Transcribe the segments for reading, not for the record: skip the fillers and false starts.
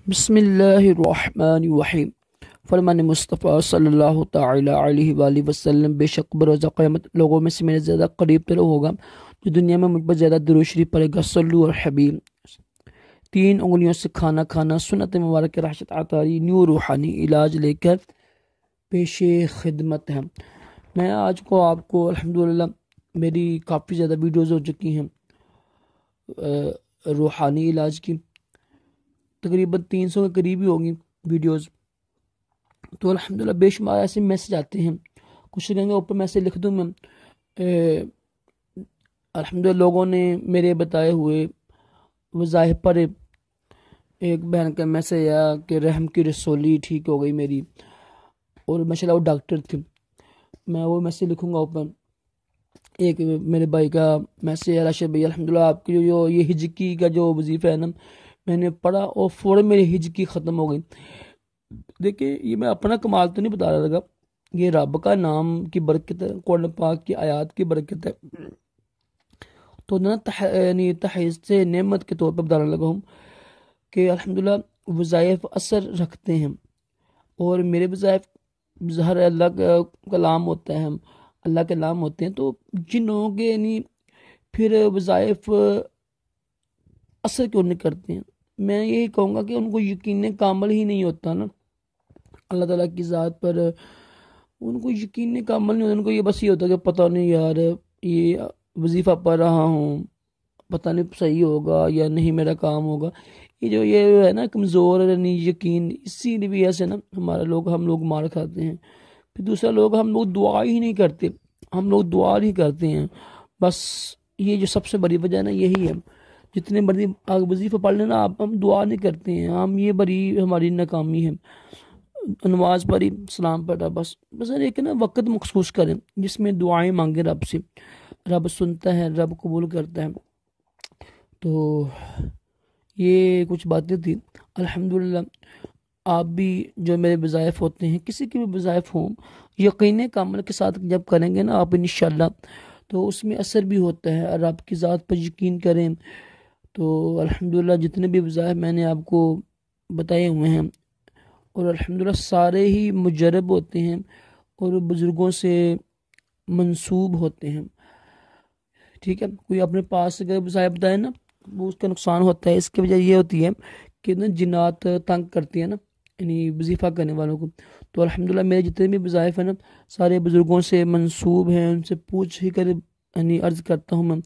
बिस्मिल्लाहिर्रहमानिर्रहीम। फरमान मुस्तफ़ा सल्लल्लाहु ताला अलैहि वसल्लम, बेशक बरोज़ क़यामत लोगों में से मेरे ज़्यादा करीब तरह होगा जो दुनिया में मुझ पर ज़्यादा दुरूद शरीफ पढ़ेगा। सल्लु और हबीब। 3 उंगलियों से खाना खाना सुन्नत मुबारक राशिद अतारी न्यू रूहानी इलाज लेकर पेशे खिदमत है। मैं आज को आपको अल्हम्दुलिल्लाह मेरी काफ़ी ज़्यादा वीडियोज़ हो चुकी हैं रूहानी इलाज की, तकरीबन 300 के करीब ही होंगी वीडियोज़। तो अल्हम्दुलिल्लाह बेशुमार ऐसे मैसेज आते हैं, कुछ कहेंगे ऊपर मैसेज लिख दूँ मैं। अल्हम्दुलिल्लाह लोगों ने मेरे बताए हुए वज़ाइफ पर एक बहन का मैसेज आया कि रहम की रसोली ठीक हो गई मेरी, और माशाल्लाह वो डॉक्टर थे। मैं वो मैसेज लिखूँगा ऊपर। एक मेरे भाई का मैसेज है, राशिद भाई अल्हम्दुलिल्लाह आपकी जो ये हिजकी का जो वजीफ़ा है ना, मैंने पढ़ा और फ़ौरन मेरी हिजकी ख़त्म हो गई। देखिए ये मैं अपना कमाल तो नहीं बता रहा था, ये रब का नाम की बरकत है, कुरान पाक की आयत की बरकत है। तो ना तहज़ से नेमत के तौर पर बताने लगा हूँ कि अल्हम्दुलिल्लाह वज़ाइफ असर रखते हैं, और मेरे वज़ाइफ ज़हर अल्लाह का कलाम होता है, अल्लाह के नाम होते हैं। तो जिन लोगों के यानी फिर वज़ाइफ असर क्यों नहीं करते हैं, मैं यही कहूँगा कि उनको यकीन कामिल ही नहीं होता ना अल्लाह ताला की ज़ात पर। उनको यकीन कामिल नहीं होता, उनको ये बस ये होता है कि पता नहीं यार ये वजीफ़ा पढ़ रहा हूँ, पता नहीं सही होगा या नहीं मेरा काम होगा। ये है ना कमज़ोर नहीं यकीन, इसी वजह से ना हम लोग मार खाते हैं। फिर दूसरा हम लोग दुआ ही नहीं करते, हम लोग दुआ नहीं करते हैं। बस ये जो सबसे बड़ी वजह है ना यही है। जितने बड़ी वजीफ़ा पढ़ लेना आप, हम दुआ नहीं करते हैं, हम ये बड़ी हमारी नाकामी है। नमाज पढ़ी, सलाम पढ़ा, बस एक ना वक़्त मखसूस करें जिसमें दुआएं मांगे रब से, रब सुनता है, रब कबूल करता है। तो ये कुछ बातें थी। अल्हम्दुलिल्लाह आप भी जो मेरे वज़ाइफ होते हैं, किसी की भी वज़ाइफ हों, यकीन कामिल के साथ जब करेंगे ना आप इंशाअल्लाह, तो उसमें असर भी होता है। और आपकी ज़ात पर यकीन करें तो अल्हम्दुलिल्लाह जितने भी वज़ाइफ मैंने आपको बताए हुए हैं, और अल्हम्दुलिल्लाह सारे ही मुजरब होते हैं और बुज़ुर्गों से मंसूब होते हैं। ठीक है, कोई अपने पास अगर वज़ाइफ बताए ना वो उसका नुकसान होता है। इसकी वजह ये होती है कि ना जिन्नात तंग करती है ना यानी वजीफ़ा करने वालों को। तो अल्हम्दुलिल्लाह मेरे जितने भी वज़ाइफ हैं ना सारे बुज़ुर्गों से मंसूब हैं, उनसे पूछ ही कर यानी अर्ज़ करता हूँ मैं।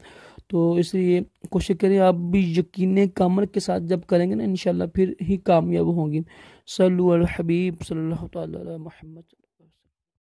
तो इसलिए कोशिश करें आप भी यकीन कामिल के साथ जब करेंगे ना इंशाअल्लाह फिर ही कामयाब होंगे। सल्लु अल हबीब सल्लल्लाहु तआला अला मुहम्मद।